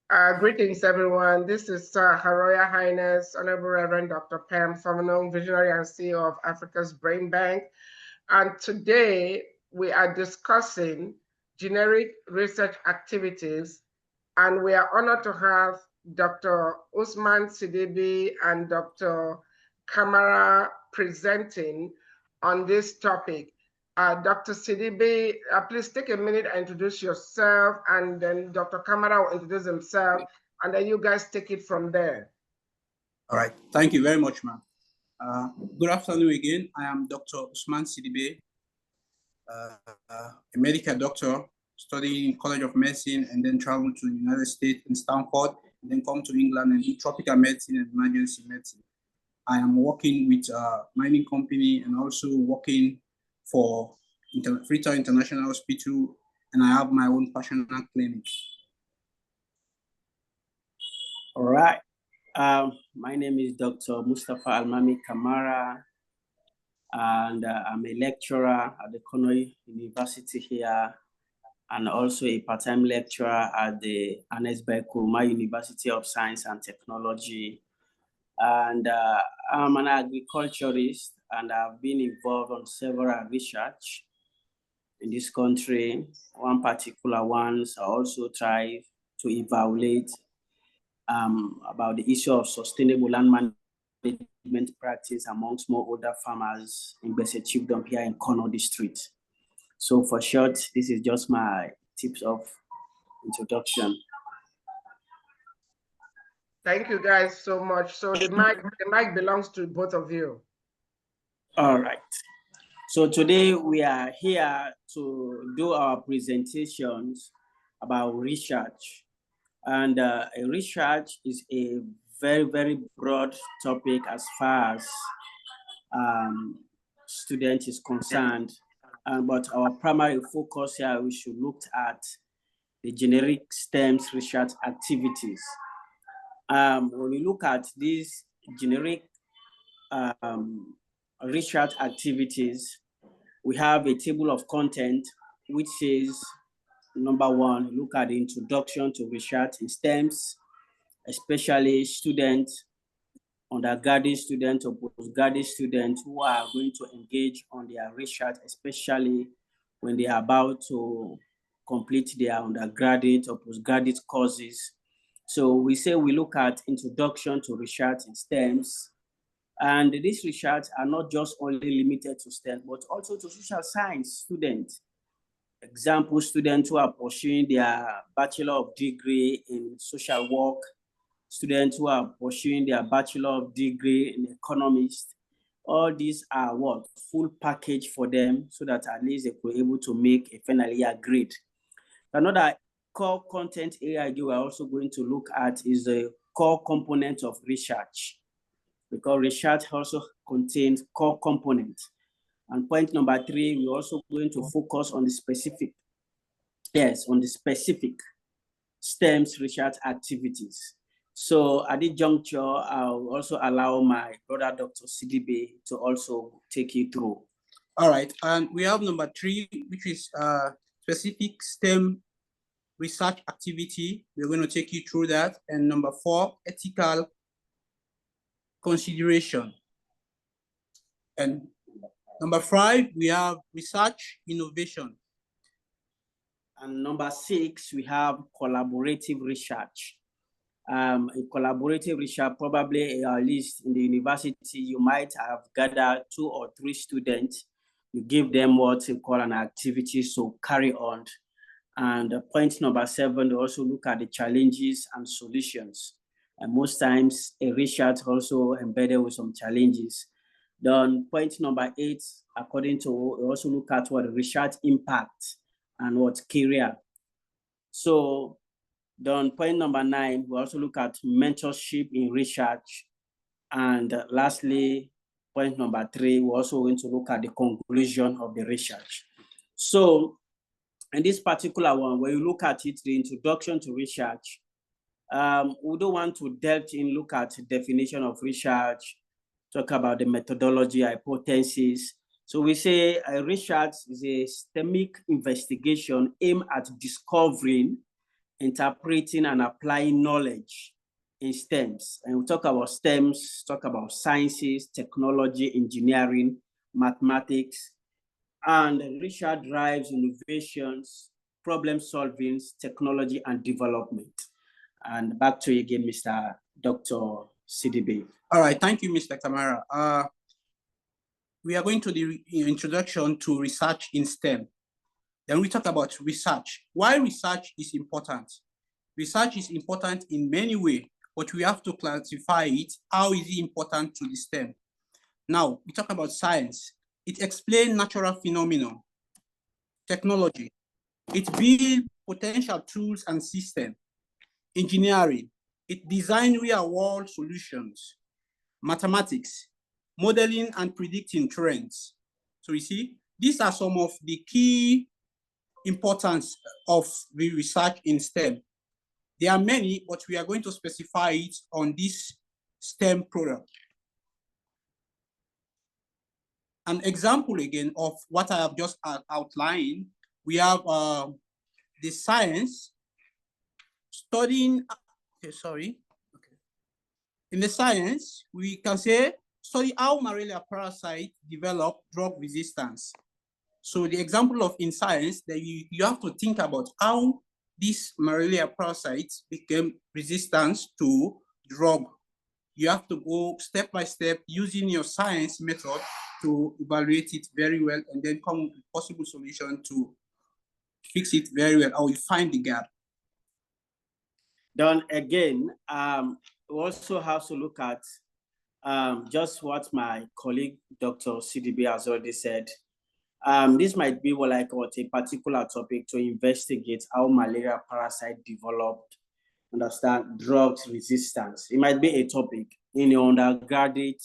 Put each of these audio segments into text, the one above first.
Greetings, everyone. This is Her Royal Highness, Honorable Reverend Dr. Pam Famino, Visionary and CEO of Africa's Brain Bank. And today we are discussing generic research activities. And we are honored to have Dr. OSMAN SIDIBAY and Dr. KAMARA presenting on this topic. Dr. SIDIBAY, please take a minute and introduce yourself, and then Dr. KAMARA will introduce himself, and then you guys take it from there. All right. Thank you very much, ma'am. Good afternoon again. I am Dr. OSMAN SIDIBAY, a medical doctor studying in College of Medicine and then traveled to the United States in Stanford, and then come to England and do tropical medicine and emergency medicine. I am working with a mining company and also working for Freetown International Hospital, and I have my own passionate clinic. All right. My name is Dr. MUSTAPHA ALIMAMY KAMARA, and I'm a lecturer at the Konoy University here, and also a part-time lecturer at the Anesbai Kuruma University of Science and Technology. And I'm an agriculturist, and I've been involved on several research in this country. One particular ones I also try to evaluate about the issue of sustainable land management practice among smallholder farmers in Bese Chiefdom here in Kono district. So for short, this is just my tips of introduction. Thank you guys so much. So the mic belongs to both of you. All right. So today we are here to do our presentations about research. And research is a very, very broad topic as far as student is concerned. But our primary focus here, we should look at the generic STEMS research activities. When we look at these generic research activities, we have a table of content which says, number one, look at the introduction to research in STEMs, especially students, undergraduate students or postgraduate students who are going to engage on their research, especially when they are about to complete their undergraduate or postgraduate courses. So we say we look at introduction to research in STEMs, and these research are not just only limited to STEM, but also to social science students. Example, students who are pursuing their Bachelor of Degree in Social Work, students who are pursuing their Bachelor of Degree in Economics. All these are what? Full package for them, so that at least they were able to make a final year grade. Another core content area we are also going to look at is the core component of research, because research also contains core components. And point number three, we're also going to focus on the specific, on the specific STEMS research activities. So at this juncture, I'll also allow my brother, Dr. SIDIBAY, to also take you through. All right, and we have number three, which is specific STEM research activity. We're going to take you through that. And number four, ethical consideration. And number five, we have research innovation. And number six, we have collaborative research. In collaborative research, probably at least in the university, you might have gathered 2 or 3 students. You give them what you call an activity, so carry on. And point number 7, they also look at the challenges and solutions. And most times, a research also embedded with some challenges. Then point number 8, according to, we also look at what research impact and what career. So then point number 9, we also look at mentorship in research. And lastly, point number 3, we're also going to look at the conclusion of the research. So in this particular one, when you look at it, the introduction to research, we don't want to delve in, look at the definition of research, talk about the methodology, hypothesis. So we say research is a systemic investigation aimed at discovering, interpreting and applying knowledge in STEMs. And we talk about STEMs, talk about sciences, technology, engineering, mathematics, and research drives innovations, problem solving, technology, and development. And back to you again, Mr. Dr. SIDIBAY. All right, thank you, Mr. Kamara. We are going to the introduction to research in STEM. Then we talk about research. Why research is important? Research is important in many ways, but we have to classify it. How is it important to the STEM? Now, we talk about science. It explains natural phenomena. Technology. It builds potential tools and systems. Engineering. It designs real-world solutions. Mathematics. Modeling and predicting trends. So you see, these are some of the key importance of the research in STEM. There are many, but we are going to specify it on this STEM product. An example again of what I have just outlined, we have the science studying, In the science, we can say, study how malaria parasite develop drug resistance. So the example of in science that you have to think about how these malaria parasites became resistant to drug. You have to go step by step using your science method to evaluate it very well and then come with a possible solution to fix it very well, or you find the gap. Then again, we also have to look at just what my colleague, Dr. SIDIBAY, has already said. This might be a particular topic to investigate how malaria parasite developed, understand drugs resistance. It might be a topic in your undergraduate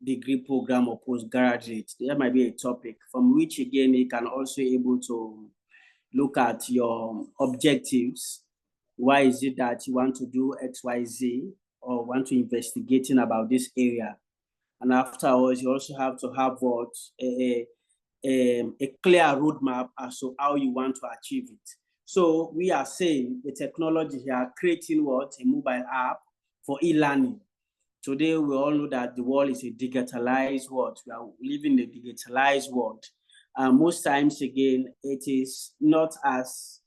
degree program or postgraduate. There might be a topic from which again you can also able to look at your objectives. Why is it that you want to do XYZ or want to investigating about this area? And afterwards, you also have to have what a clear roadmap as to how you want to achieve it. So we are saying the technology here, creating what? A mobile app for e-learning. Today, we all know that the world is a digitalized world. We are living in a digitalized world. Most times, again, it is not as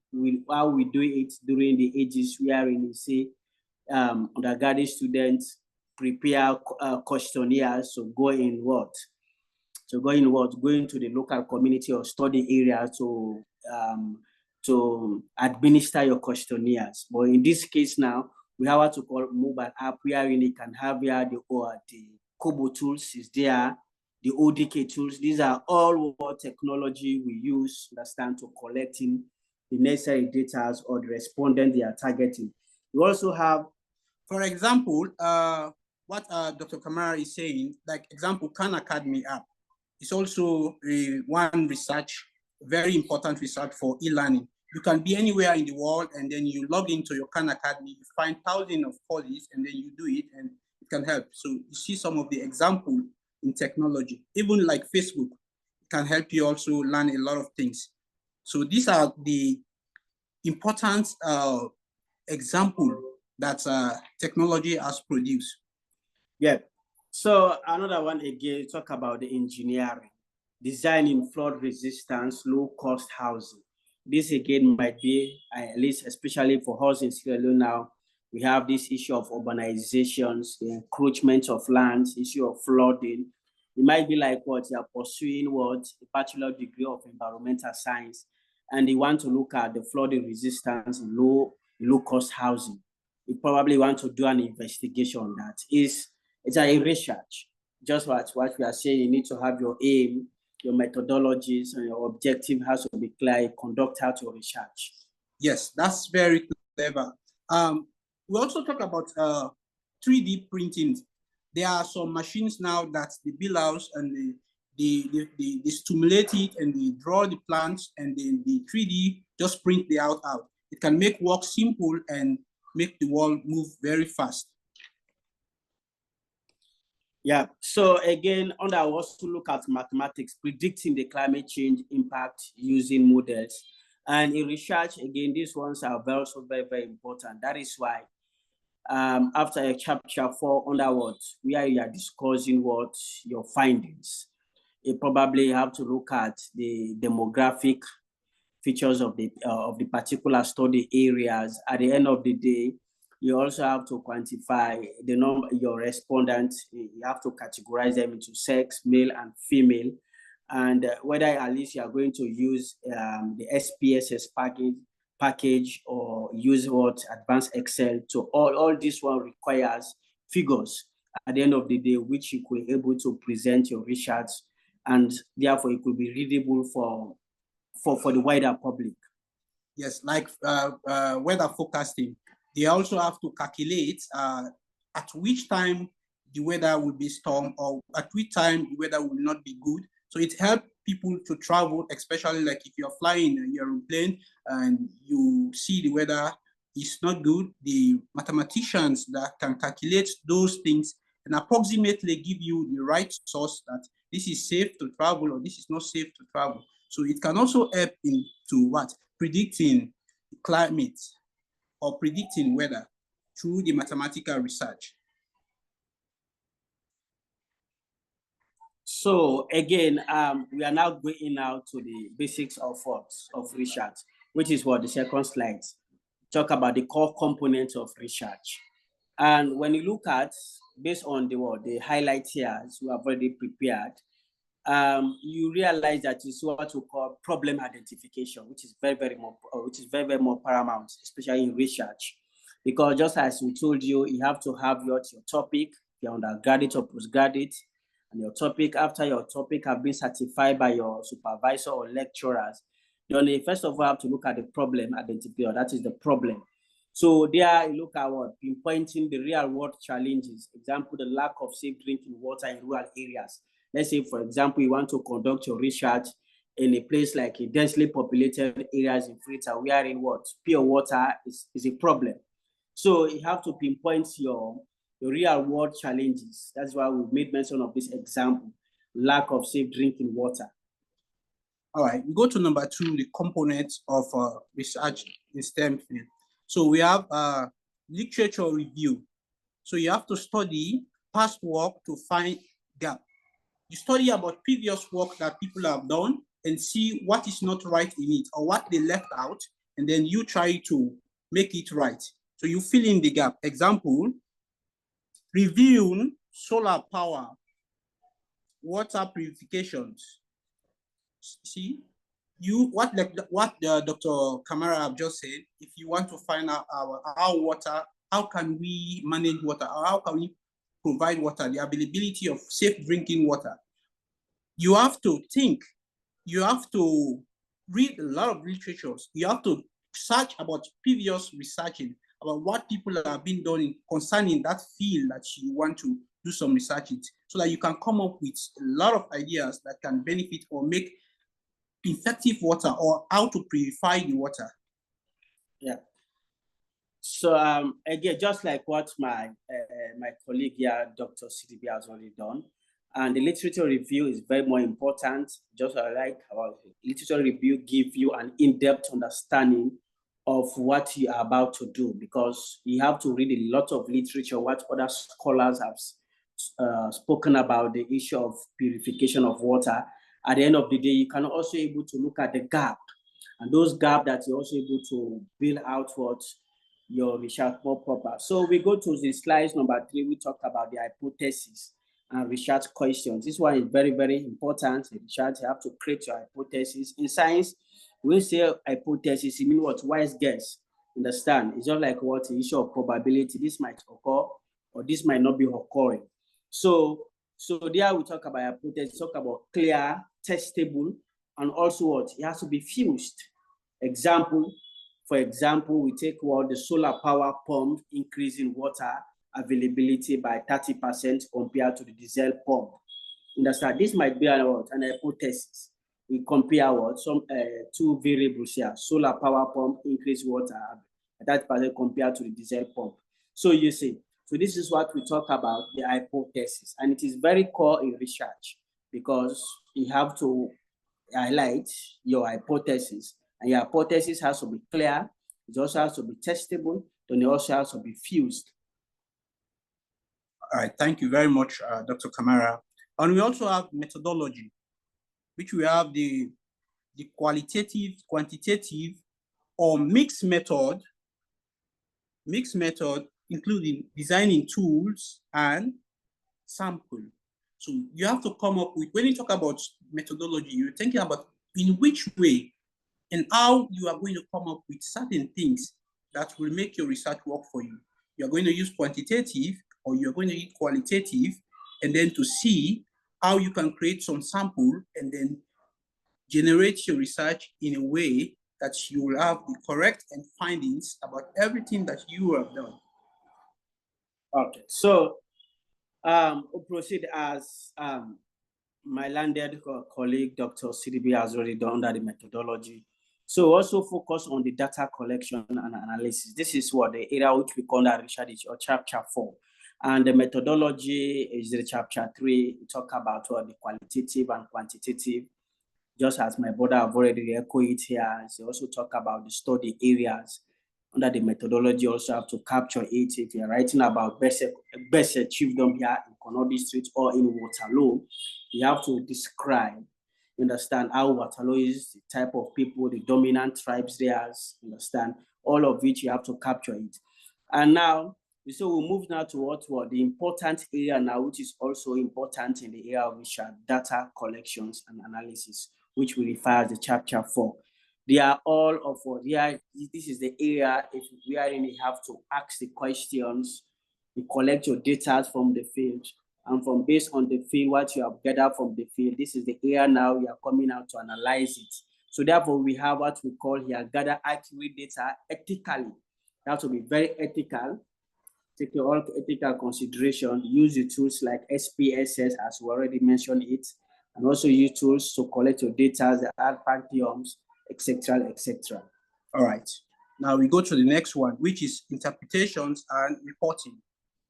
how we do it during the ages wherein we say undergraduate students prepare questionnaires to go in what? So going to the local community or study area to administer your questionnaires. But in this case now, we have what to call mobile app wherein you can have here the Kobo tools is there, the ODK tools. These are all what technology we use, understand, to collecting the necessary data or the respondent they are targeting. We also have, for example, what Dr. Kamara is saying, like example, Khan Academy app. It's also one research, very important research for e-learning. You can be anywhere in the world and then you log into your Khan Academy, you find thousands of courses and then you do it and it can help. So you see some of the examples in technology, even like Facebook can help you also learn a lot of things. So these are the important examples that technology has produced. Yeah. So another one again, talk about the engineering, designing flood resistance, low cost housing. This again might be, at least especially for us in Sierra Leone now, we have this issue of urbanizations, the encroachment of lands, issue of flooding. It might be like what you are pursuing, what a bachelor degree of environmental science, and they want to look at the flooding resistance in low cost housing. You probably want to do an investigation that is, it's a research. Just what we are saying, you need to have your aim, your methodologies, and your objective has to be clear, conduct out your research. Yes, that's very clever. We also talk about 3D printing. There are some machines now that they build out and they stimulate it and they draw the plants and then the 3D just print the out. It can make work simple and make the world move very fast. Yeah, so again, under also look at mathematics, predicting the climate change impact using models. And in research, again, these ones are also very, very important. That is why after a chapter 4 onwards, where you are discussing what your findings, you probably have to look at the demographic features of the particular study areas. At the end of the day, you also have to quantify the number your respondents. You have to categorize them into sex, male and female, and whether at least you are going to use the SPSS package or use what advanced Excel. So all this one requires figures at the end of the day, which you could be able to present your research, and therefore it could be readable for the wider public. Yes, like weather forecasting, they also have to calculate at which time the weather will be storm or at which time the weather will not be good. So it helps people to travel, especially like if you're flying in your airplane and you see the weather is not good, the mathematicians that can calculate those things and approximately give you the right source that this is safe to travel or this is not safe to travel. So it can also help into what? Predicting climate or predicting weather through the mathematical research. So again, we are now going now to the basics of research, which is what the second slide talk about the core components of research. And when you look at, based on the highlights here, as we have already prepared, you realize that it's what we call problem identification, which is very, very more paramount, especially in research, because just as we told you, you have to have your topic, your undergraduate or postgraduate, and your topic. After your topic have been certified by your supervisor or lecturers, you first of all have to look at the problem identifier. That is the problem. So there you look at what pinpointing the real world challenges. Example, the lack of safe drinking water in rural areas. Let's say, for example, you want to conduct your research in a place like a densely populated areas in Freetown, wherein what pure water is a problem. So you have to pinpoint your real world challenges. That's why we made mention of this example, lack of safe drinking water. All right, we go to number 2, the components of research in STEM field. So we have literature review. So you have to study past work to find gap. You study about previous work that people have done and see what is not right in it or what they left out, and then you try to make it right. So you fill in the gap. Example, reviewing solar power, water purifications. See, what Dr. Kamara have just said, if you want to find out how can we manage water, or how can we provide water, the availability of safe drinking water, you have to think, you have to read a lot of literatures, you have to search about previous researching, about what people have been doing concerning that field that you want to do some research in, so that you can come up with a lot of ideas that can benefit or make effective water or how to purify the water. Yeah. So again, just like what my colleague here, Dr. SIDIBAY, has already done, and the literature review is very more important. Just like our literature review give you an in-depth understanding of what you are about to do, because you have to read a lot of literature, what other scholars have spoken about the issue of purification of water. At the end of the day, you can also able to look at the gap, and those gaps that you're also able to build out what your research more proper. So we go to the slides number 3. We talk about the hypothesis and research questions. This one is very, very important. In research, you have to create your hypothesis. In science, we say hypothesis, it means what? Wise guess. Understand? It's not like what the issue of probability. This might occur or this might not be occurring. So there we talk about hypothesis, talk about clear, testable, and also what? It has to be fused. For example, we take what the solar power pump increasing water availability by 30% compared to the diesel pump. Understand? This might be an hypothesis. We compare what some 2 variables here: solar power pump increase water by 30% compared to the diesel pump. So you see, so this is what we talk about, the hypothesis, and it is very core in research, because you have to highlight your hypothesis And your hypothesis has to be clear. It also has to be testable. Then it also has to be fused. All right, thank you very much, Dr. Kamara. And we also have methodology, which we have the qualitative, quantitative, or mixed method, including designing tools and sample. So you have to come up with, when you talk about methodology, you're thinking about in which way and how you are going to come up with certain things that will make your research work for you. You're going to use quantitative or you're going to use qualitative, and then to see how you can create some sample and then generate your research in a way that you will have the correct and findings about everything that you have done. Okay, so we'll proceed as my landed colleague, Dr. SIDIBAY, has already done under the methodology. So also focus on the data collection and analysis. This is what the area which we call that research or chapter 4. And the methodology is the chapter 3. We talk about what the qualitative and quantitative, just as my brother have already echoed it here. They also talk about the study areas under the methodology. Also have to capture it. If you're writing about best chiefdom here in Kono District or in Waterloo, you have to describe, understand how Waterloo is, the type of people, the dominant tribes there, understand, all of which you have to capture it. And now, so we'll move now to what the important area now, which is also important in the area of research, data collections and analysis, which we refer as the chapter 4. They are all of what, this is the area if we are in, you have to ask the questions, you collect your data from the field, and from based on the field, what you have gathered from the field, this is the area now you are coming out to analyze it. So therefore, we have what we call here, gather accurate data ethically. That will be very ethical. Take all ethical consideration, use the tools like SPSS, as we already mentioned it, and also use tools to collect your data, the Pantheons, etc., etc. All right. Now we go to the next one, which is interpretations and reporting.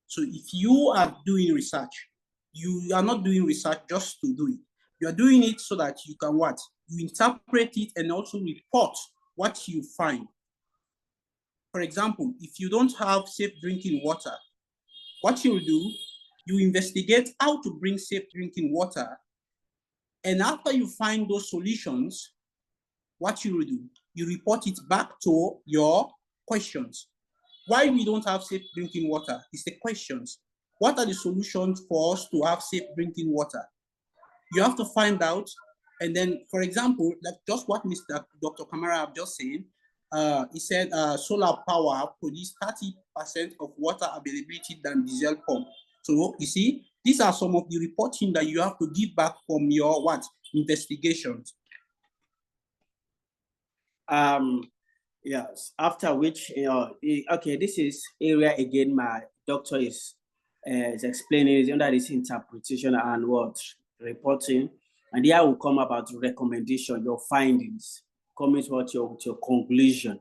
So if you are doing research, you are not doing research just to do it. You are doing it so that you can what? You interpret it and also report what you find. For example, if you don't have safe drinking water, what you will do, you investigate how to bring safe drinking water. And after you find those solutions, what you will do, you report it back to your questions. Why we don't have safe drinking water is the questions. What are the solutions for us to have safe drinking water? You have to find out. And then, for example, like just what Dr. Kamara have just said, he said solar power produces 30% of water availability than diesel pump. So you see, these are some of the reporting that you have to give back from your what? Investigations. Yes, after which, okay, this is area again, my doctor is explaining is under this interpretation and what reporting. And here will come about recommendation, your findings, coming to what your conclusion.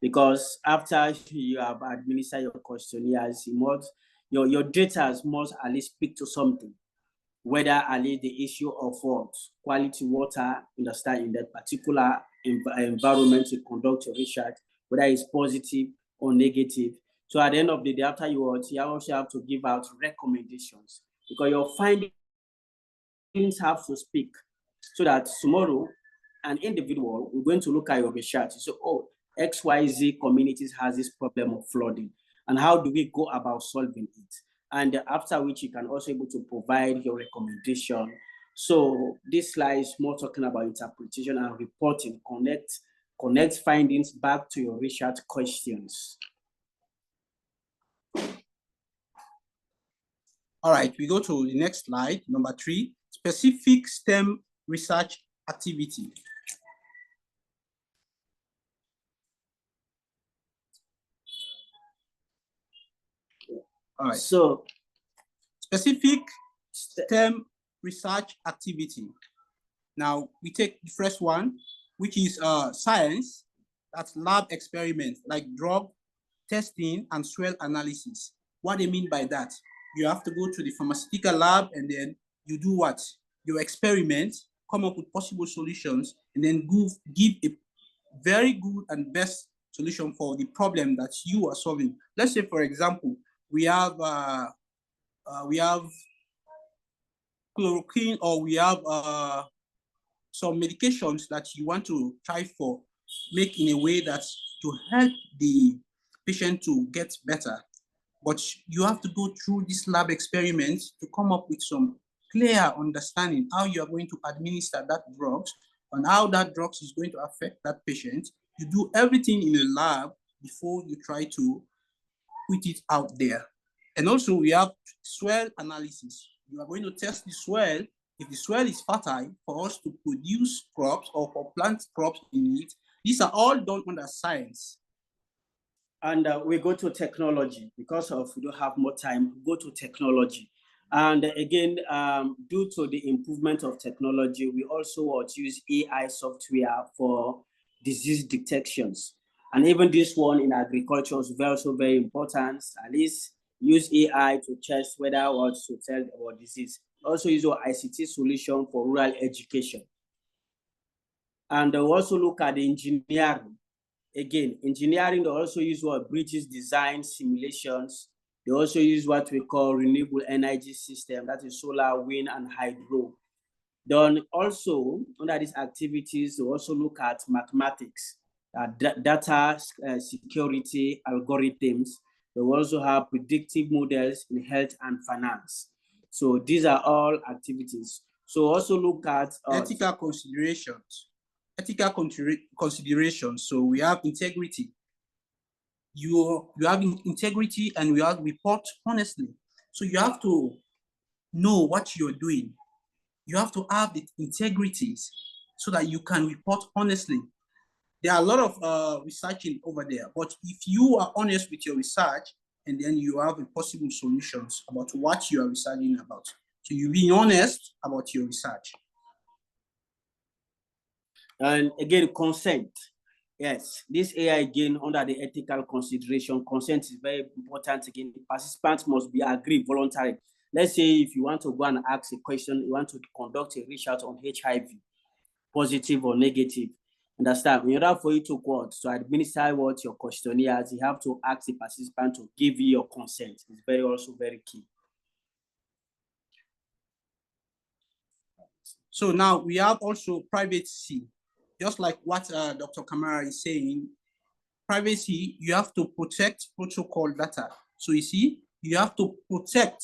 Because after you have administered your questionnaires, your data must at least speak to something. Whether at least the issue of what quality water, understand in that particular environment you conduct your research, whether it's positive or negative. So at the end of the day, after you also have to give out recommendations because your findings have to speak so that tomorrow an individual we're going to look at your research. So, oh, XYZ communities has this problem of flooding, and how do we go about solving it? And after which you can also able to provide your recommendation. So this slide is more talking about interpretation and reporting, connect findings back to your research questions. All right, we go to the next slide, number 3, specific STEM research activity. All right. So specific STEM research activity. Now we take the first one, which is science. That's lab experiments like drug testing and soil analysis. What they mean by that? You have to go to the pharmaceutical lab and then you do what? Your experiment, come up with possible solutions, and then give very good and best solution for the problem that you are solving. Let's say, for example, we have chloroquine, or we have some medications that you want to try for, make in a way that to help the patient to get better. But you have to go through this lab experiment to come up with some clear understanding how you are going to administer that drug and how that drug is going to affect that patient. You do everything in a lab before you try to put it out there. And also we have soil analysis. You are going to test the soil. If the soil is fertile for us to produce crops or for plant crops in it, these are all done under science. And we go to technology because of we don't have more time. We go to technology, and again, due to the improvement of technology, we also use AI software for disease detections. And even this one in agriculture is also very important. At least use AI to test whether or to tell about disease. Also use our ICT solution for rural education. And we also look at the engineering. Again, engineering, they also use what bridges design simulations. They also use what we call renewable energy system, that is solar, wind, and hydro. Then also, under these activities, they also look at mathematics, data security algorithms. They also have predictive models in health and finance. So these are all activities. So also look at ethical considerations. Ethical considerations. So we have integrity. You have integrity, and we have report honestly. So you have to know what you're doing. You have to have the integrities so that you can report honestly. There are a lot of researching over there, but if you are honest with your research, and then you have possible solutions about what you are researching about. So you being honest about your research. And again, consent. Yes, this AI again under the ethical consideration, consent is very important. Again, the participants must be agreed voluntarily. Let's say if you want to go and ask a question, you want to conduct a research on HIV, positive or negative. Understand? In order for you to go out to administer what your questionnaires, you have to ask the participant to give you your consent. It's also very key. So now we have also privacy. Just like what Dr. Kamara is saying, privacy, you have to protect protocol data. So you see, you have to protect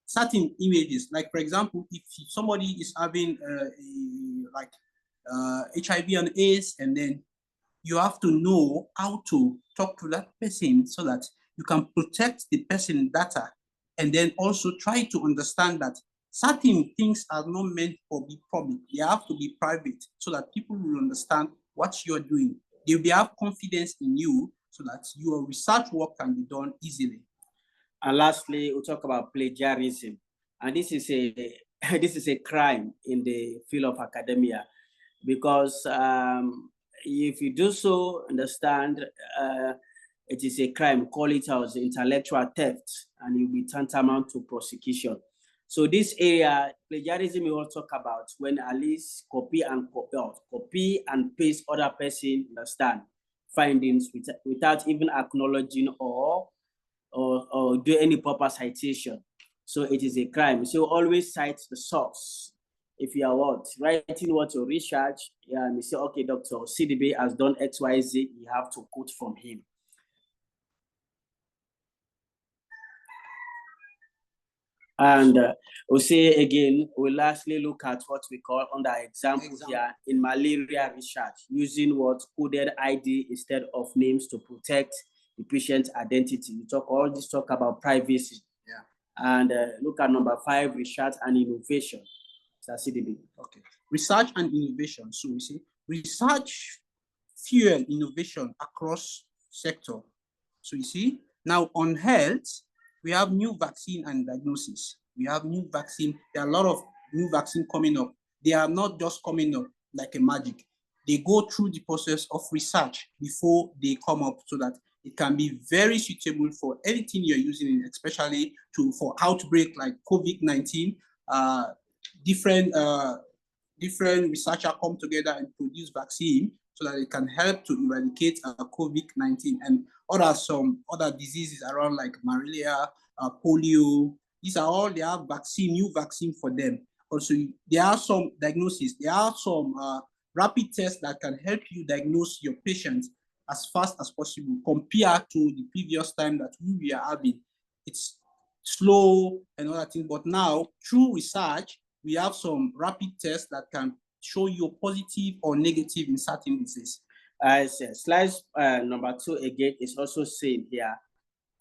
certain images. Like for example, if somebody is having HIV and AIDS, and then you have to know how to talk to that person so that you can protect the person data, and then also try to understand that certain things are not meant for be public. They have to be private so that people will understand what you're doing. They will have confidence in you so that your research work can be done easily. And lastly, we'll talk about plagiarism. And this is a crime in the field of academia, because if you do so, understand, it is a crime. Call it as intellectual theft, and you'll be tantamount to prosecution. So this area, plagiarism, we will talk about when at least copy and paste other person, understand, findings without even acknowledging or do any proper citation. So it is a crime. So always cite the source. If you are writing what your research, you say, okay, Dr. SIDIBAY has done XYZ, you have to quote from him. And we'll say again, we'll lastly look at what we call under examples here in malaria research, using what coded ID instead of names to protect the patient's identity. We talk about privacy. Yeah. And look at number 5, research and innovation. CDB. Okay. Research and innovation. So we see research fuel innovation across sector. So you see, now on health, we have new vaccine and diagnosis. We have new vaccine. There are a lot of new vaccine coming up. They are not just coming up like a magic. They go through the process of research before they come up so that it can be very suitable for anything you're using, especially for outbreak like COVID-19. Different researchers come together and produce vaccine so that it can help to eradicate COVID-19 and some other diseases around like malaria, polio. These are all, they have new vaccine for them. Also, there are some diagnoses, there are some rapid tests that can help you diagnose your patients as fast as possible compared to the previous time that we were having. It's slow and other things, but now through research, we have some rapid tests that can show you positive or negative in certain diseases. Slide number 2 again is also saying here,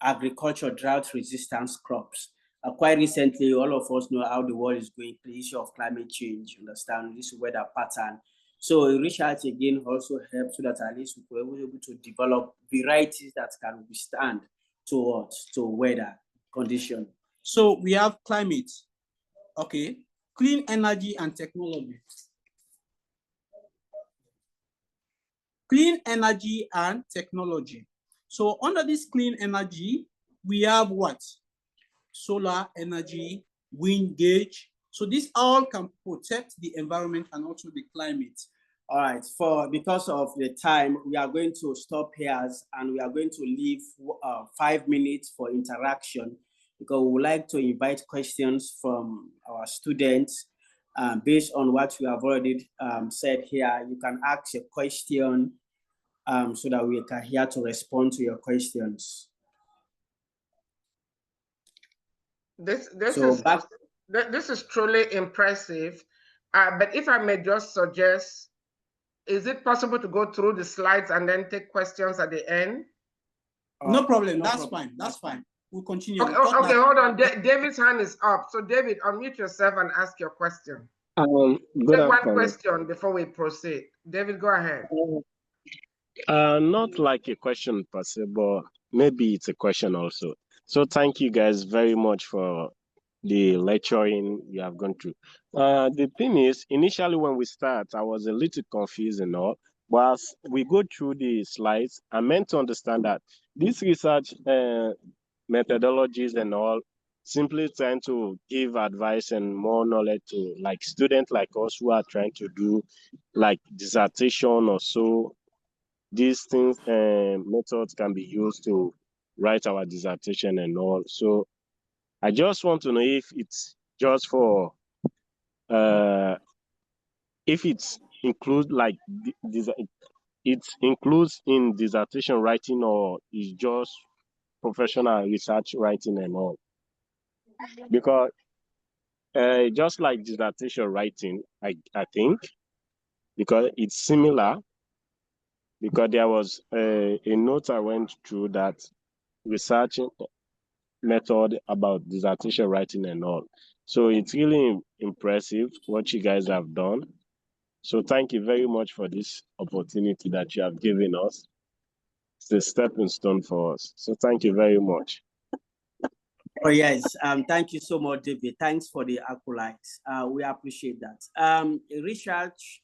agriculture drought resistance crops. Quite recently, all of us know how the world is going, the issue of climate change, understand this weather pattern. So research again also helps so that at least we were able to develop varieties that can withstand to weather condition. So we have climate, okay, clean energy and technology. Clean energy and technology. So under this clean energy, we have what? Solar energy, wind gauge. So these all can protect the environment and also the climate. All right, because of the time, we are going to stop here and we are going to leave 5 minutes for interaction, because we would like to invite questions from our students. Based on what we have already said here, you can ask a question so that we can here to respond to your questions. This is truly impressive. But if I may just suggest, is it possible to go through the slides and then take questions at the end? No problem. That's fine. That's fine. We'll continue. Okay, hold on. David's hand is up. So David, unmute yourself and ask your question. Good one question before we proceed. David, go ahead. Not like a question per se, but maybe it's a question also. So thank you guys very much for the lecturing you have gone through. The thing is, initially when we start, I was a little confused and all, but as we go through the slides, I meant to understand that this research methodologies and all simply trying to give advice and more knowledge to like students like us who are trying to do like dissertation or so. These things methods can be used to write our dissertation and all. So I just want to know if it's just for if it's include like it includes in dissertation writing, or is just professional research writing and all. Because just like dissertation writing, I think, because it's similar, because there was a note I went through that researching method about dissertation writing and all. So it's really impressive what you guys have done. So thank you very much for this opportunity that you have given us. It's a stepping stone for us. So thank you very much. Oh yes, thank you so much, David. Thanks for the accolades. We appreciate that. Research,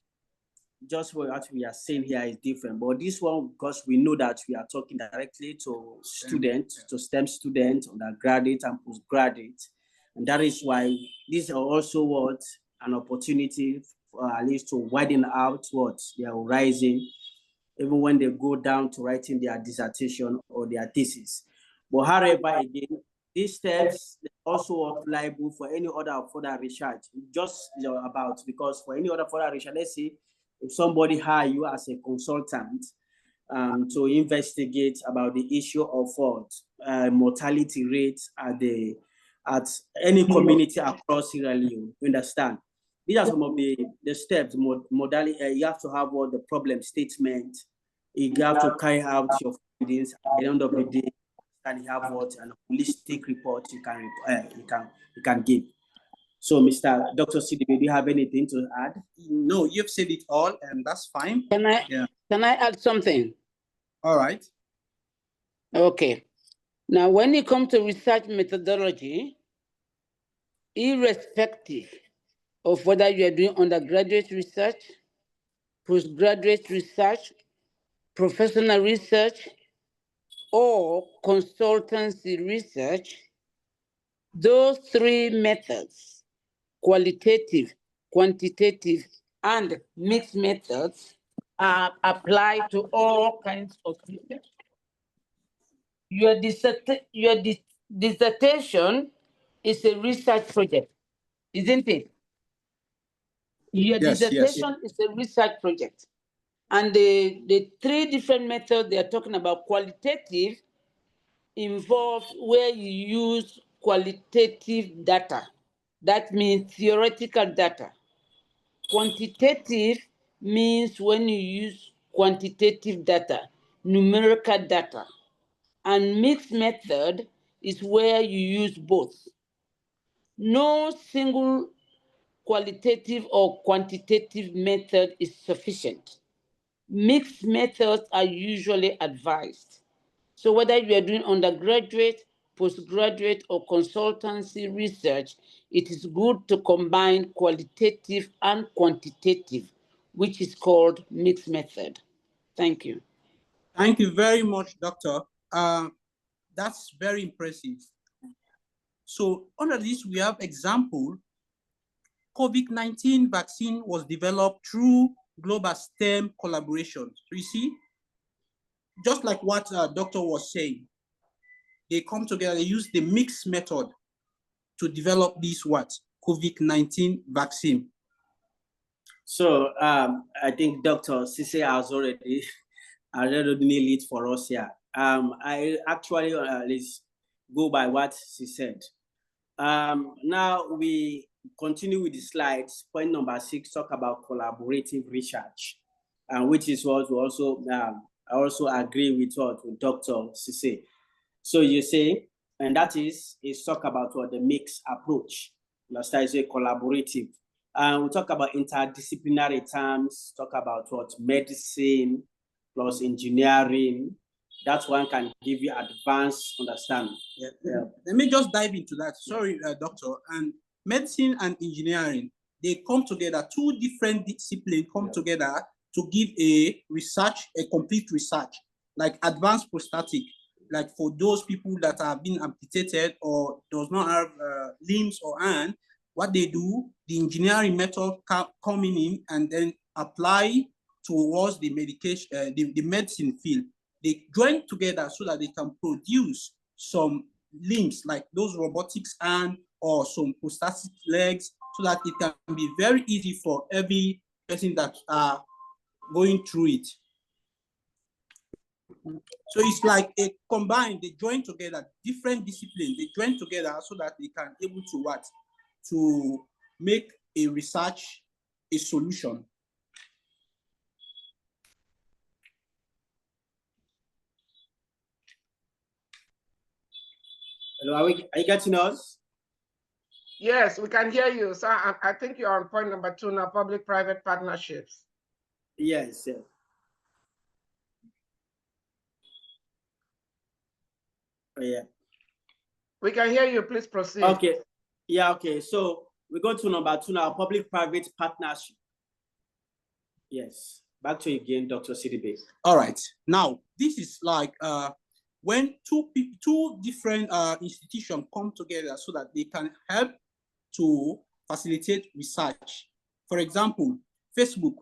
just what we are saying here is different, but this one, because we know that we are talking directly to students, to STEM students, undergraduate and postgraduate, and that is why this is also what an opportunity for at least to widen out what their horizon, even when they go down to writing their dissertation or their thesis. But however, again, these steps also applicable for any other further research, just about, because for any other further research, let's say if somebody hire you as a consultant to investigate about the issue of mortality rates at any community across Sierra Leone, you understand? These are some of the steps, modality. You have to have what the problem statement. You have to carry out your findings. At the end of the day, and you have what an holistic report you can give. So, Mr. Dr. Sidibay, do you have anything to add? No, you've said it all, and that's fine. Can I add something? All right. Okay. Now, when it comes to research methodology, irrespective of whether you are doing undergraduate research, postgraduate research, professional research, or consultancy research, those three methods, qualitative, quantitative, and mixed methods, apply to all kinds of research. Your dissertation is a research project, isn't it? Your dissertation is a research project. And the three different methods they are talking about, qualitative involves where you use qualitative data. That means theoretical data. Quantitative means when you use quantitative data, numerical data. And mixed method is where you use both. No single qualitative or quantitative method is sufficient. Mixed methods are usually advised. So whether you are doing undergraduate, postgraduate, or consultancy research, it is good to combine qualitative and quantitative, which is called mixed method. Thank you. Thank you very much, Doctor. That's very impressive. So under this, we have example. COVID-19 vaccine was developed through global STEM collaboration. So you see, just like what Doctor was saying, they come together, they use the mixed method to develop this COVID-19 vaccine. So I think Dr. Sise has already nailed it for us here. I actually let's go by what she said. Now we continue with the slides. Point number 6, talk about collaborative research, which is what we also, I also agree with what with Dr. Sise. So you say, and that is talk about what the mixed approach. Last time I say collaborative. We talk about interdisciplinary terms, talk about what medicine plus engineering. That one can give you advanced understanding. Yeah. Let me just dive into that. Sorry, Doctor. And medicine and engineering, they come together. Two different disciplines come together to give a complete research, like advanced prosthetic, like for those people that have been amputated or does not have limbs or hand. What they do, the engineering method coming in and then apply towards the medication, the medicine field. They join together so that they can produce some limbs like those robotics hand or some prosthetic legs, so that it can be very easy for every person that are going through it. So it's like a combined, they join together, different disciplines, they join together so that they can able to to make a research, a solution. Hello, are you getting us? Yes, we can hear you. So I think you're on point number 2 now, public-private partnerships. Yes. Yeah. We can hear you. Please proceed. Okay. Yeah, okay. So we go to number 2 now, public-private partnership. Yes. Back to you again, Dr. SIDIBAY. All right. Now, this is like when two different institutions come together so that they can help to facilitate research. For example, Facebook,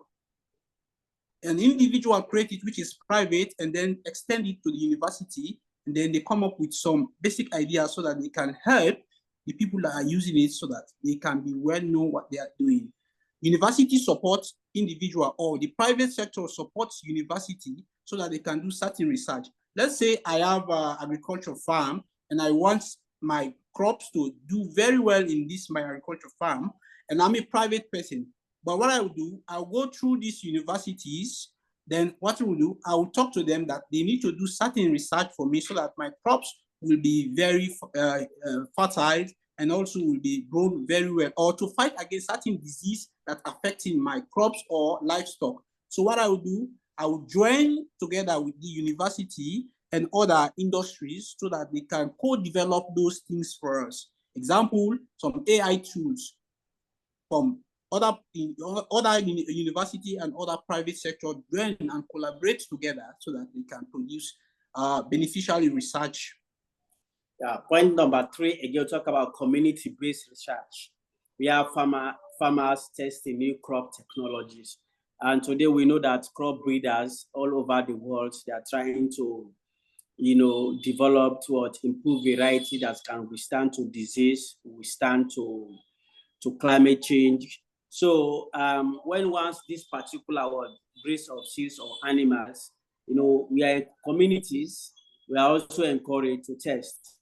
an individual create it, which is private, and then extend it to the university, and then they come up with some basic ideas so that they can help the people that are using it so that they can be well know what they are doing. University supports individual, or the private sector supports university so that they can do certain research. Let's say I have an agricultural farm and I want my crops to do very well in my agricultural farm, and I'm a private person. But what I will do, I'll go through these universities. Then what I will do, I will talk to them that they need to do certain research for me so that my crops will be very fertile and also will be grown very well, or to fight against certain disease that affecting my crops or livestock. So what I will do, I will join together with the university and other industries so that they can co-develop those things for us. Example, some AI tools from other university and other private sector join and collaborate together so that they can produce beneficial research. Yeah, point number 3, again, talk about community-based research. We have farmers testing new crop technologies. And today we know that crop breeders all over the world, they are trying to, you know, develop to improve variety that can withstand to disease, withstand to climate change. So when once this particular breeds of seeds or animals, you know, we are communities, we are also encouraged to test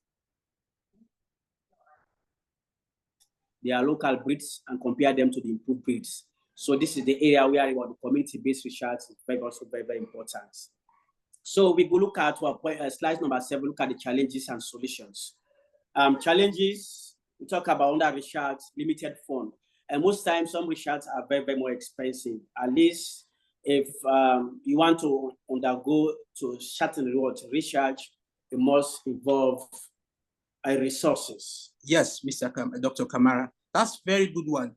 their local breeds and compare them to the improved breeds. So this is the area where the community-based research is also very, very important. So we will look at slide number 7, look at the challenges and solutions. Challenges, we talk about under research, limited fund. And most times some research are very, very more expensive. At least if you want to undergo to certain research, it must involve resources. Yes, Dr. Kamara, that's very good one.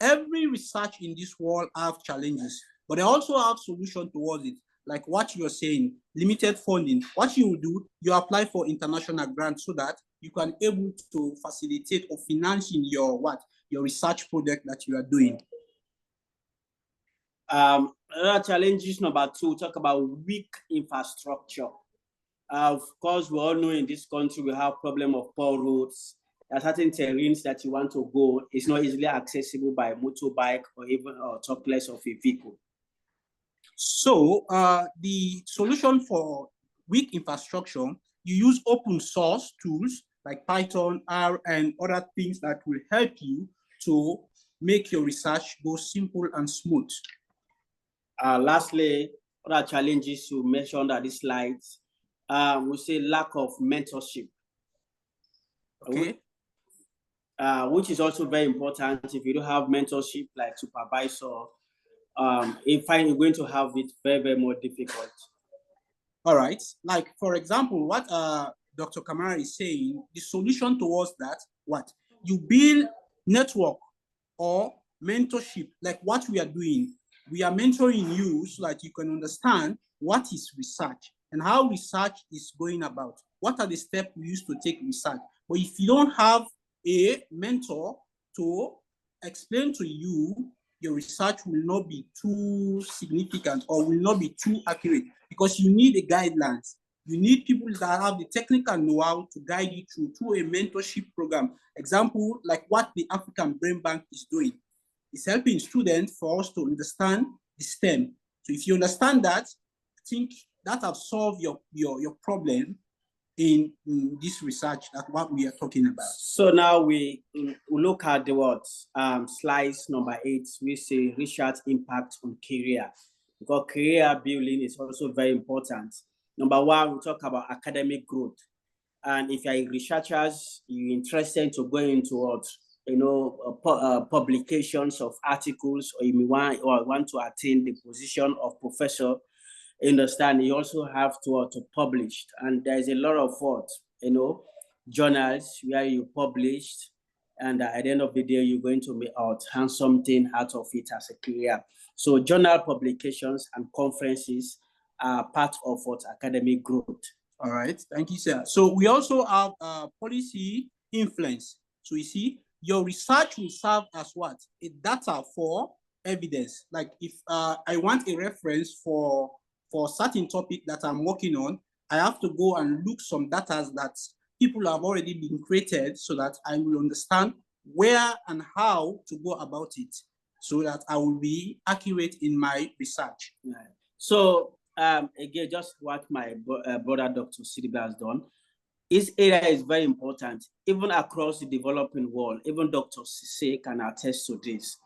Every research in this world have challenges, but they also have solution towards it. Like what you're saying, limited funding. What you do, you apply for international grants so that you can able to facilitate or financing your research project that you are doing. Another challenge is number 2, talk about weak infrastructure. Of course, we all know in this country we have problem of poor roads. There are certain terrains that you want to go, it's not easily accessible by a motorbike or even talk less of a vehicle. So the solution for weak infrastructure, you use open source tools like Python, R, and other things that will help you to make your research go simple and smooth. Lastly, other challenges you mentioned at this slide, we say lack of mentorship. Okay. Which is also very important. If you don't have mentorship like supervisor, in fact, you're going to have it very, very more difficult. All right. Like, for example, what Dr. Kamara is saying, the solution towards that, what? You build network or mentorship, like what we are doing. We are mentoring you so that you can understand what is research and how research is going about. What are the steps we use to take research? But if you don't have a mentor to explain to you, your research will not be too significant or will not be too accurate because you need a guidelines. You need people that have the technical know-how to guide you through a mentorship program. Example, like what the African Brain Bank is doing. It's helping students for us to understand the STEM. So if you understand that, I think that have solved your problem in this research, that what we are talking about. So now we look at the slide number 8, we say research impact on career, because career building is also very important. Number 1, we talk about academic growth. And if you're researchers, you're interested to go into what, you know, publications of articles, or you want to attain the position of professor, understand you also have to publish, and there's a lot of you know, journals where you published, and at the end of the day you're going to have something out of it as a career. So journal publications and conferences are part of what academic growth. All right, thank you, sir. So we also have policy influence. So you see, your research will serve as what? A data for evidence. Like if I want a reference for certain topic that I'm working on, I have to go and look some data that people have already been created so that I will understand where and how to go about it so that I will be accurate in my research. Yeah. So again, just what my brother Dr. SIDIBAY has done, this area is very important, even across the developing world. Even Dr. Sise can attest to this.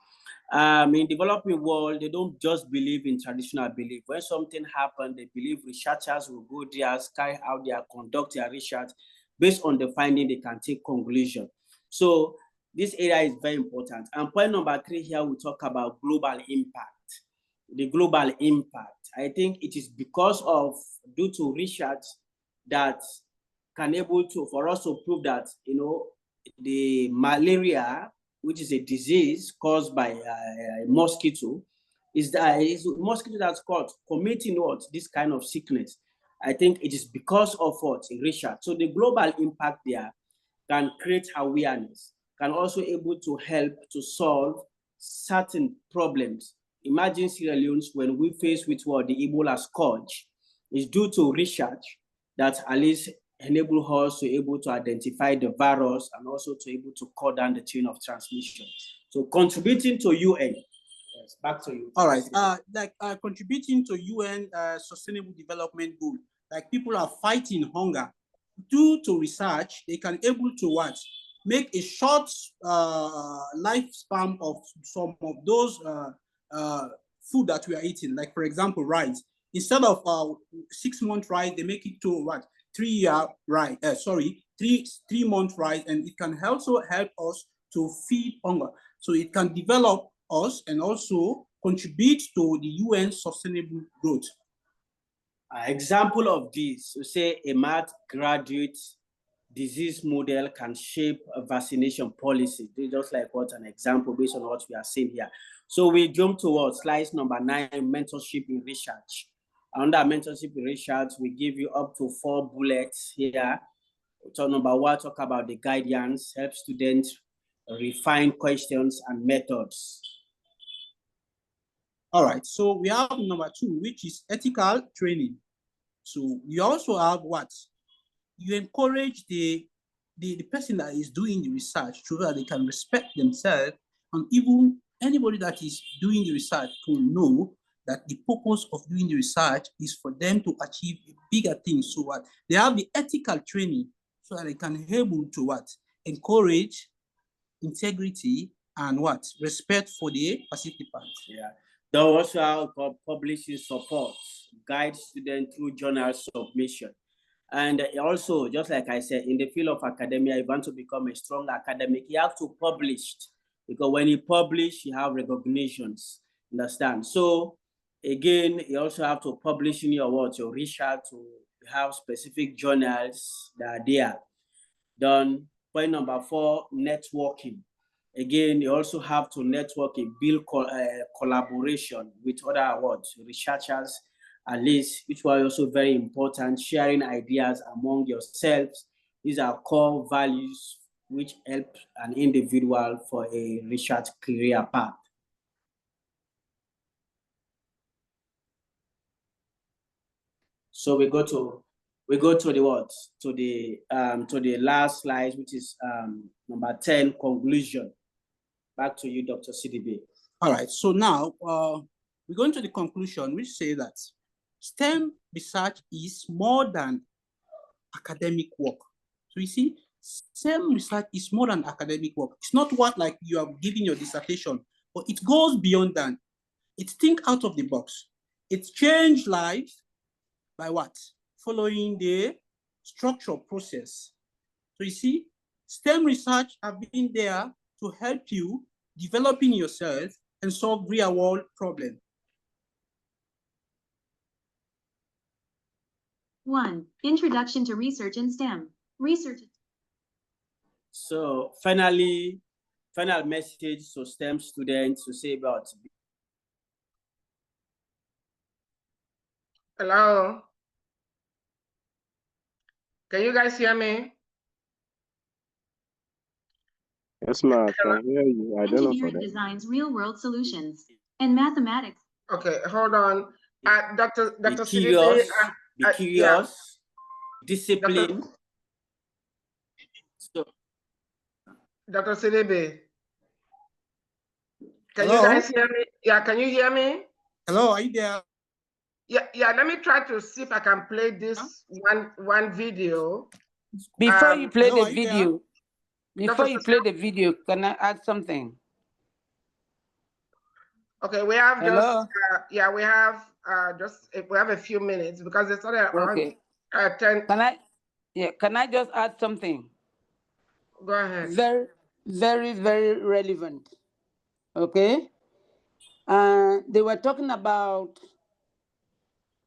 In developing world, they don't just believe in traditional belief. When something happens, they believe researchers will go there, carry out conduct their research. Based on the finding, they can take conclusion. So this area is very important. And point number 3 here, we talk about global impact. The global impact. I think it is because of, due to research that can able to, for us to prove that, you know, the malaria, which is a disease caused by a mosquito, is a mosquito that's called committing this kind of sickness. I think it is because of research. So the global impact there can create awareness, can also able to help to solve certain problems imagine Sierra Leone's when we face with what the Ebola scourge is due to research that at least enable us to able to identify the virus and also to able to cut down the chain of transmission. So contributing to UN. Yes, back to you. All right. Contributing to UN Sustainable Development Goal, like people are fighting hunger. Due to research, they can able to what? Make a short lifespan of some of those food that we are eating. Like for example, rice. Instead of 6 month rice, they make it to what? 3 year rice. 3-month rice, and it can also help us to feed hunger. So it can develop us and also contribute to the UN Sustainable Growth. Example of this, we say a math graduate disease model can shape a vaccination policy. Just like what an example based on what we are seeing here. So we jump towards slide number 9, mentorship in research. Under mentorship in research, we give you up to 4 bullets here. So number 1, talk about the guidance, help students refine questions and methods. All right, so we have number 2, which is ethical training. So you also have what? You encourage the person that is doing the research so that they can respect themselves, and even anybody that is doing the research to know that the purpose of doing the research is for them to achieve bigger things. So what? They have the ethical training so that they can be able to what? Encourage integrity and what? Respect for the participants. Yeah. They also have publishing support, guide students through journal submission. And also, just like I said, in the field of academia, if you want to become a strong academic, you have to publish. Because when you publish, you have recognitions, understand? So again, you also have to publish in your work, your research, to have specific journals that are there. Then point number 4, networking. Again, you also have to network and build collaboration with other researchers, at least, which were also very important, sharing ideas among yourselves. These are core values which help an individual for a research career path. So we go to the what? To the last slide, which is number 10, conclusion. Back to you, Dr. SIDIBAY. All right, so now we're going to the conclusion, which say that STEM research is more than academic work. So you see, STEM research is more than academic work. It's not what like you are giving your dissertation, but it goes beyond that. It think out of the box. It changed lives by what? Following the structural process. So you see, STEM research have been there to help you developing yourself and solve real-world problems. 1. Introduction to research in STEM. Research. So final message to STEM students to say about. Hello. Can you guys hear me? Yes, ma'am, I can hear you. I don't know for Engineering that. designs real-world solutions and mathematics. Okay, hold on. Dr. Curious, SIDIBAY, yeah. Discipline. Dr. SIDIBAY, can Hello? you guys hear me? Yeah, can you hear me? Hello, are you there? Yeah, let me try to see if I can play this one video. Before you play the video, can I add something? Okay, we have Hello? we have we have a few minutes because it's only around 10. Can I just add something? Go ahead. Very, very, very relevant. Okay. They were talking about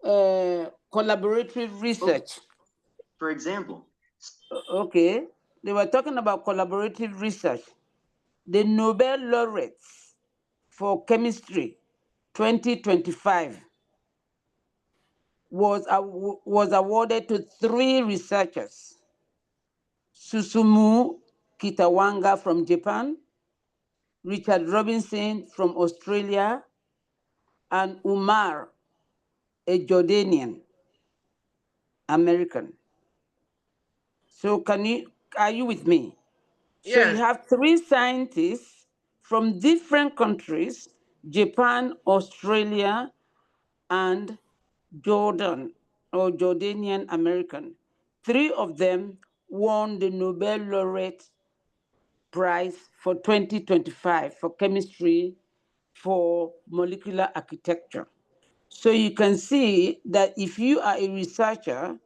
collaborative research. For example. Okay. They were talking about collaborative research. The Nobel laureates for chemistry 2025 was awarded to 3 researchers. Susumu Kitawanga from Japan, Richard Robinson from Australia, and Umar, a Jordanian American. So are you with me? So Yes. you have 3 scientists from different countries, Japan, Australia, and Jordan or Jordanian American. 3 of them won the Nobel Laureate Prize for 2025 for chemistry for molecular architecture. So you can see that if you are a researcher,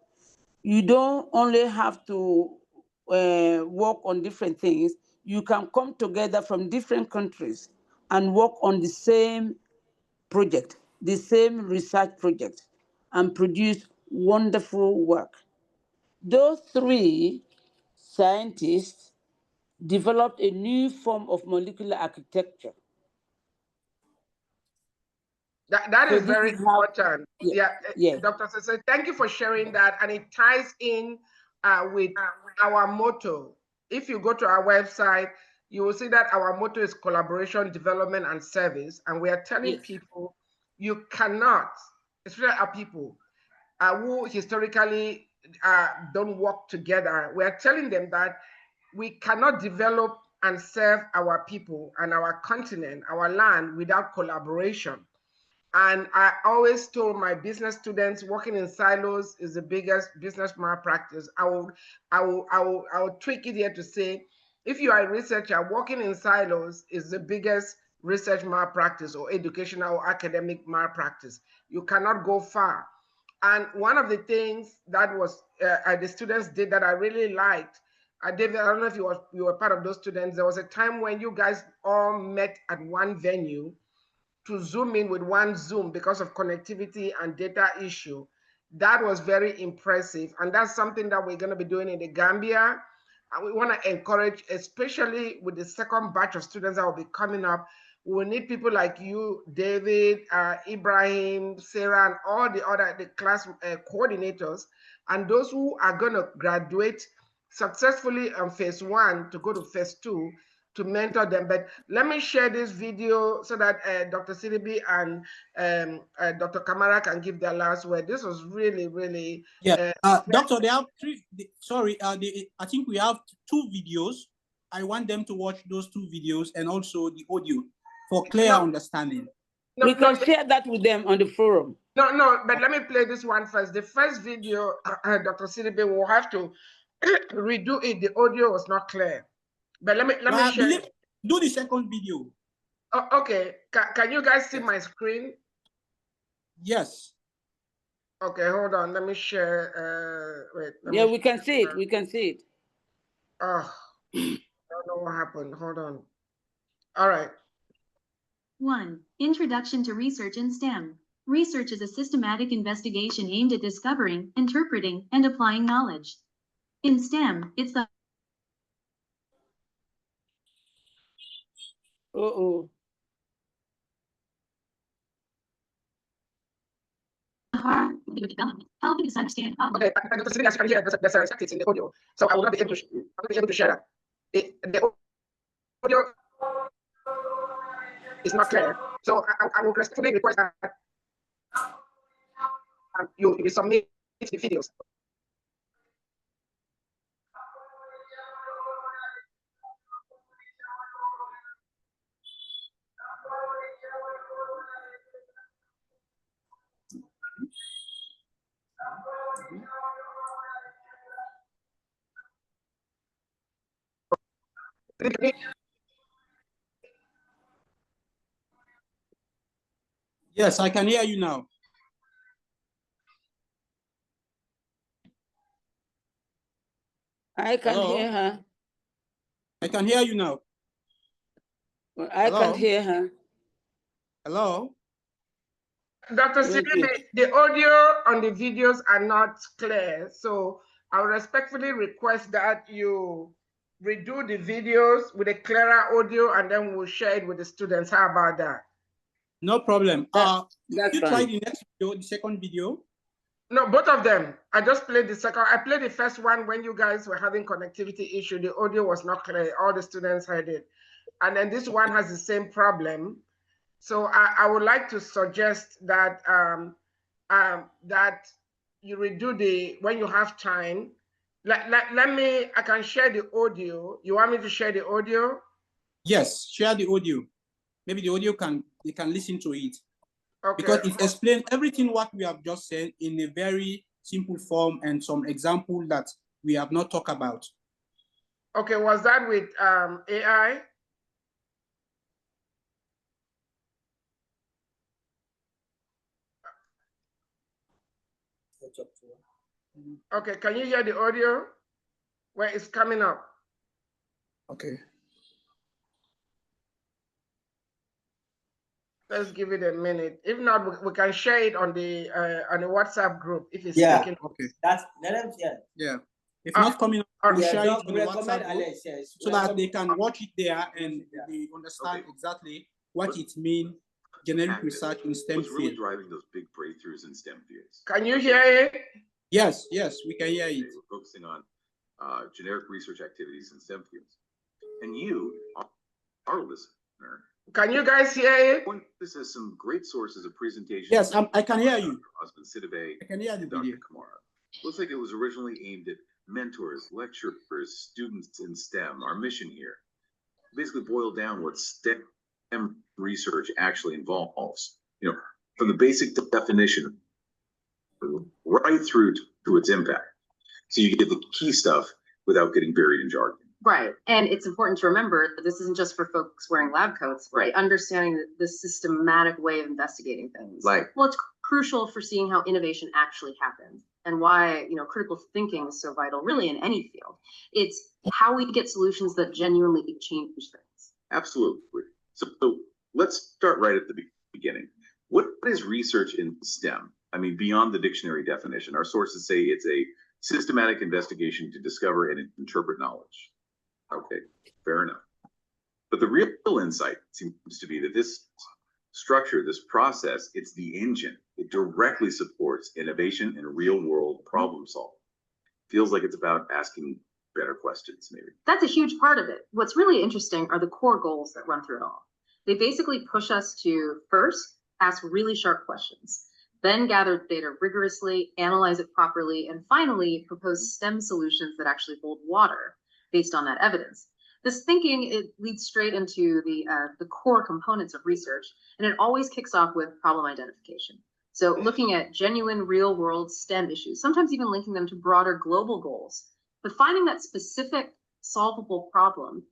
you don't only have to work on different things, you can come together from different countries and work on the same project, the same research project, and produce wonderful work. Those 3 scientists developed a new form of molecular architecture. That So is this very is how, important. yeah, yeah. Dr. Sese, thank you for sharing that. And it ties in with our motto. If you go to our website, you will see that our motto is collaboration, development, and service. And we are telling people you cannot, especially our people who historically don't work together, we are telling them that we cannot develop and serve our people and our continent, our land, without collaboration. And I always told my business students working in silos is the biggest business malpractice. I will tweak it here to say, if you are a researcher, working in silos is the biggest research malpractice or educational or academic malpractice. You cannot go far. And one of the things that was the students did that I really liked, David, I don't know if you were part of those students. There was a time when you guys all met at one venue to zoom in with one Zoom because of connectivity and data issue. That was very impressive. And that's something that we're going to be doing in the Gambia. And we want to encourage, especially with the second batch of students that will be coming up. We will need people like you, David, Ibrahim, Sarah, and all the class coordinators, and those who are going to graduate successfully on phase 1 to go to phase 2 to mentor them. But let me share this video so that Dr. Sidibe and Dr. Kamara can give their last word. This was really, really... Doctor, they have 3, I think we have 2 videos. I want them to watch those 2 videos and also the audio for clear understanding. We can share that with them on the forum. No, but let me play this one first. The first video, Dr. Sidibe will have to redo it. The audio was not clear. But let me share. Do the second video. Oh, okay. Can you guys see my screen? Yes. Okay, hold on. Let me share. Wait. We can see it. We can see it. Oh, I don't know what happened. Hold on. All right. 1. Introduction to Research in STEM. Research is a systematic investigation aimed at discovering, interpreting, and applying knowledge. In STEM, it's the helping us understand. Okay, Dr. Sidibe, as you can hear, there's a text in the audio, so I will not be able to share that. The audio is not clear, so I will respectfully request that you submit the videos. Yes, I can hear you now. I can hear her. I can hear you now. Well, I can't hear her. Hello? Dr. Sidibe, the audio on the videos are not clear, so I respectfully request that you redo the videos with a clearer audio, and then we'll share it with the students. How about that? No problem. That's you try the next video, the second video? No, both of them. I just played the second. I played the first one when you guys were having connectivity issue. The audio was not clear. All the students heard it. And then this one has the same problem. So I would like to suggest that that you redo when you have time. I can share the audio. You want me to share the audio? Yes, share the audio. Maybe the audio they can listen to it. Okay. Because it explains everything what we have just said in a very simple form and some example that we have not talked about. Okay, was that with AI? Okay, can you hear the audio where it's coming up? Okay. Let's give it a minute. If not, we can share it on the WhatsApp group if it's taken. Okay. That's yeah. If not coming, we'll share it on the WhatsApp group so that they can watch it there and they understand exactly what it means. Generic research in STEM What's really field. driving those big breakthroughs in STEM fields? Can you hear it? Yes, we can hear it. We're focusing on generic research activities in STEM fields. And you, our listener, can you guys hear it? This is some great sources of presentations. Yes, I can hear you. OSMAN, SIDIBAY, I can hear the video. Dr. KAMARA. Looks like it was originally aimed at mentors, lecturers, students in STEM. Our mission here basically boiled down what STEM research actually involves. You know, from the basic definition right through to its impact. So you get the key stuff without getting buried in jargon. Right. And it's important to remember that this isn't just for folks wearing lab coats, right? Understanding the systematic way of investigating things. Like, well, it's crucial for seeing how innovation actually happens and why, you know, critical thinking is so vital really in any field. It's how we get solutions that genuinely change things. Absolutely. So let's start right at the beginning. What is research in STEM? I mean, beyond the dictionary definition, our sources say it's a systematic investigation to discover and interpret knowledge. Okay, fair enough. But the real insight seems to be that this structure, this process, it's the engine. It directly supports innovation and real-world problem solving. Feels like it's about asking better questions, maybe. That's a huge part of it. What's really interesting are the core goals that run through it all. They basically push us to first ask really sharp questions, then gather data rigorously, analyze it properly, and finally propose STEM solutions that actually hold water based on that evidence. This thinking, it leads straight into the core components of research, and it always kicks off with problem identification. So looking at genuine real-world STEM issues, sometimes even linking them to broader global goals, but finding that specific solvable problem,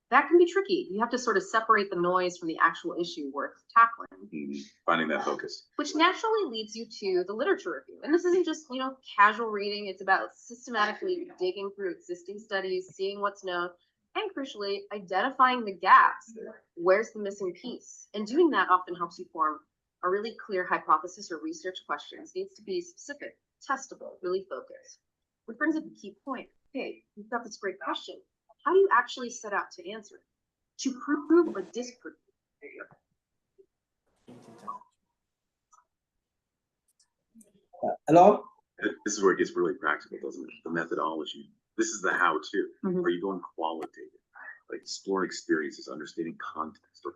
that can be tricky. You have to sort of separate the noise from the actual issue worth tackling. Finding that focus. Which naturally leads you to the literature review. And this isn't just, you know, casual reading. It's about systematically digging through existing studies, seeing what's known, and crucially, identifying the gaps. Where's the missing piece? And doing that often helps you form a really clear hypothesis or research questions. It needs to be specific, testable, really focused. Which brings up a key point. Okay, you've got this great question. How do you actually set out to answer it? To prove or disprove? Hello? This is where it gets really practical, doesn't it? The methodology. This is the how-to. Are you going qualitative? Like exploring experiences, understanding context, or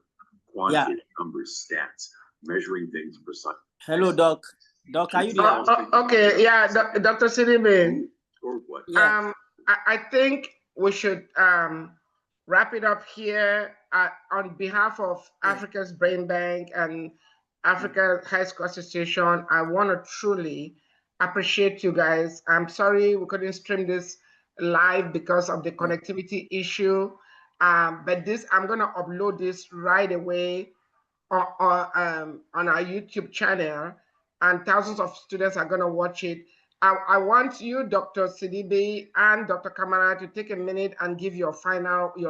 quantitative numbers, stats, measuring things precisely. Hello, Doc. Doc, are you there? Okay, yeah, Dr. Sidibay. Or what? Yeah. I think we should wrap it up here. On behalf of Africa's Brain Bank and Africa High School Association, I want to truly appreciate you guys. I'm sorry we couldn't stream this live because of the connectivity issue, but I'm going to upload this right away on our YouTube channel, and thousands of students are going to watch it. I want you, Dr. Sidibay and Dr. KAMARA, to take a minute and give your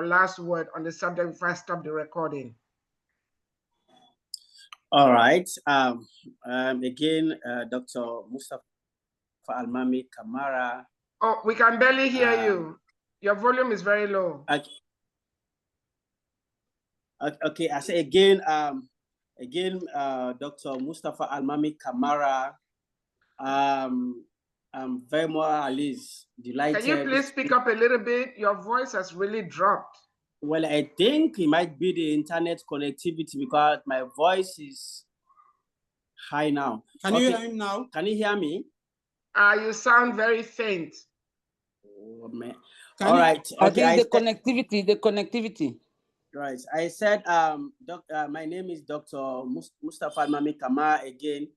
last word on the subject before I stop the recording. All right. Again, Dr. MUSTAPHA ALIMAMY KAMARA. Oh, we can barely hear you. Your volume is very low. Okay, I say again, Dr. MUSTAPHA ALIMAMY KAMARA. I'm very more delighted. Can you please speak up a little bit? Your voice has really dropped. Well, I think it might be the internet connectivity because my voice is high now. Can you hear him now? Can you hear me? You sound very faint. Oh, man. All right. Okay. I think the connectivity. Right. I said, my name is Dr. MUSTAPHA ALIMAMY KAMARA again.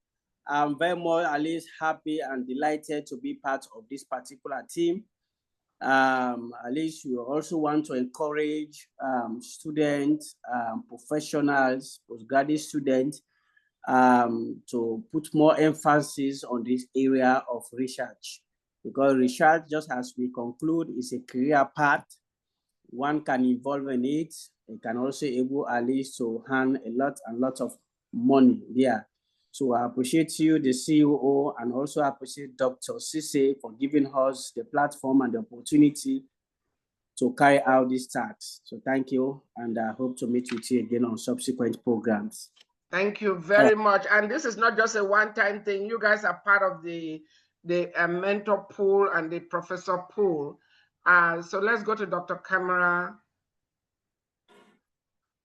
I'm very much at least happy and delighted to be part of this particular team. At least we also want to encourage students, professionals, postgraduate students to put more emphasis on this area of research, because research, just as we conclude, is a career path. One can involve in it. It can also able at least to earn a lot of money there. So I appreciate you, the CEO, and also appreciate Dr. Sise for giving us the platform and the opportunity to carry out this task. So thank you, and I hope to meet with you again on subsequent programs. Thank you very much. And this is not just a one-time thing. You guys are part of the mentor pool and the professor pool. So let's go to Dr. KAMARA.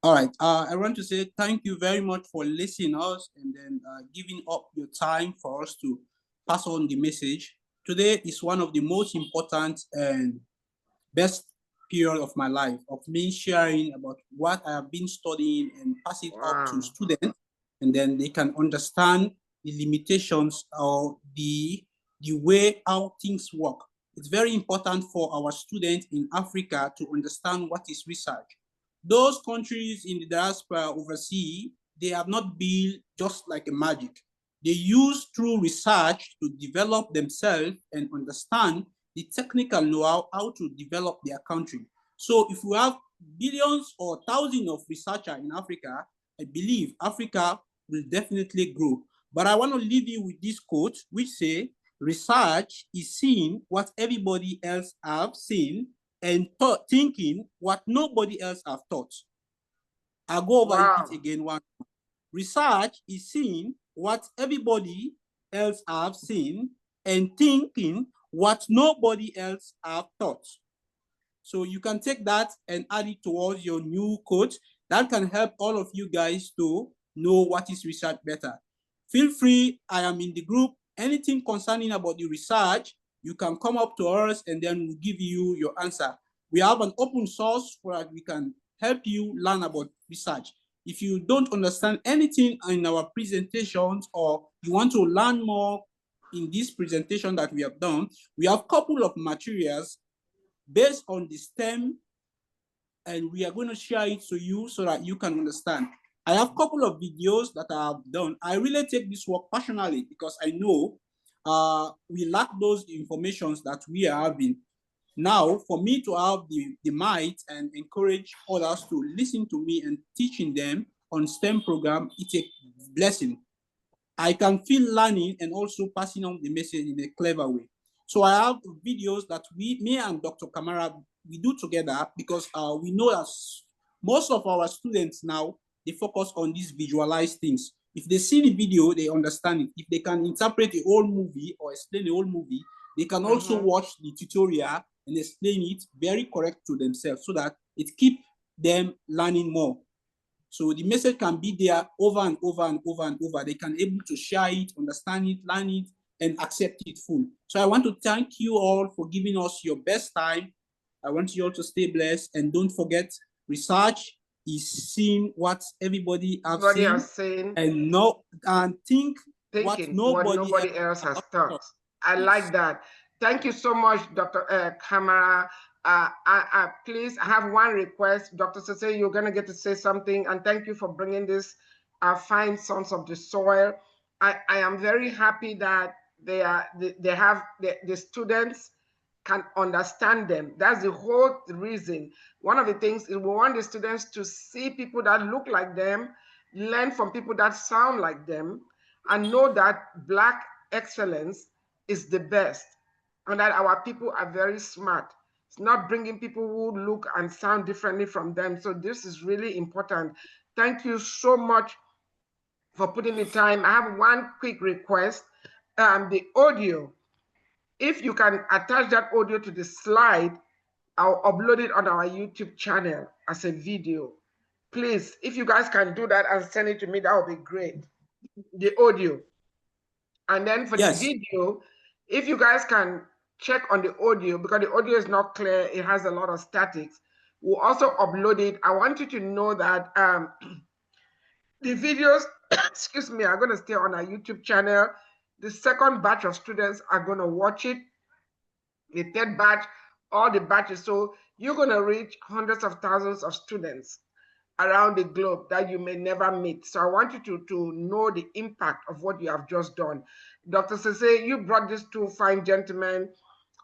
All right. I want to say thank you very much for listening us and then giving up your time for us to pass on the message. Today is one of the most important and best period of my life, of me sharing about what I have been studying and pass it up to students, and then they can understand the limitations or the way how things work. It's very important for our students in Africa to understand what is research. Those countries in the diaspora overseas, they have not built just like a magic. They use through research to develop themselves and understand the technical know-how how to develop their country. So if we have billions or thousands of researchers in Africa, I believe Africa will definitely grow. But I want to leave you with this quote, which says, research is seeing what everybody else have seen and thinking what nobody else have thought. I'll go over it again. Research is seeing what everybody else have seen and thinking what nobody else have thought. So you can take that and add it towards your new quote. That can help all of you guys to know what is research better. Feel free, I am in the group. Anything concerning about the research, you can come up to us and then we'll give you your answer. We have an open source for that we can help you learn about research. If you don't understand anything in our presentations or you want to learn more in this presentation that we have done, we have a couple of materials based on the STEM, and we are going to share it to you so that you can understand. I have a couple of videos that I have done. I really take this work passionately because I know we lack those informations that we are having. Now, for me to have the might and encourage others to listen to me and teaching them on STEM program, it's a blessing. I can feel learning and also passing on the message in a clever way. So I have videos that me and Dr. KAMARA, we do together because we know that most of our students now, they focus on these visualized things. If they see the video, they understand it. If they can interpret the whole movie or explain the whole movie, they can also watch the tutorial and explain it very correct to themselves so that it keeps them learning more. So the message can be there over and over and over and over. They can able to share it, understand it, learn it, and accept it full. So I want to thank you all for giving us your best time. I want you all to stay blessed and don't forget, research is seeing what everybody has seen and know and thinking what nobody else has thought. I like that. Thank you so much, Dr. KAMARA. Please, I have one request. Dr. Sise, you're going to get to say something, and thank you for bringing this fine sons of the soil. I am very happy that the students can understand them. That's the whole reason. One of the things is we want the students to see people that look like them, learn from people that sound like them, and know that Black excellence is the best, and that our people are very smart. It's not bringing people who look and sound differently from them. So this is really important. Thank you so much for putting the time. I have one quick request. The audio, if you can attach that audio to the slide, I'll upload it on our YouTube channel as a video. Please, if you guys can do that and send it to me, that would be great. The audio. And then for the video, if you guys can check on the audio, because the audio is not clear, it has a lot of statics. We'll also upload it. I want you to know that the videos, excuse me, are going to stay on our YouTube channel. The second batch of students are going to watch it. The third batch, all the batches. So you're going to reach hundreds of thousands of students around the globe that you may never meet. So I want you to know the impact of what you have just done. Dr. Sese, you brought these two fine gentlemen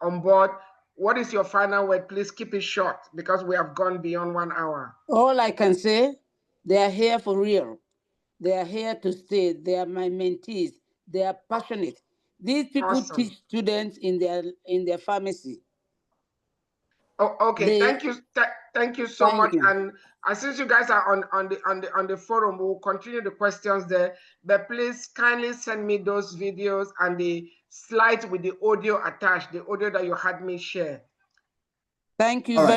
on board. What is your final word? Please keep it short because we have gone beyond 1 hour. All I can say, they are here for real. They are here to stay. They are my mentees. They are passionate. These people teach students in their pharmacy. Oh, okay. Thank you so much. And since you guys are on the forum, we'll continue the questions there. But please kindly send me those videos and the slides with the audio attached, the audio that you had me share. Thank you very much.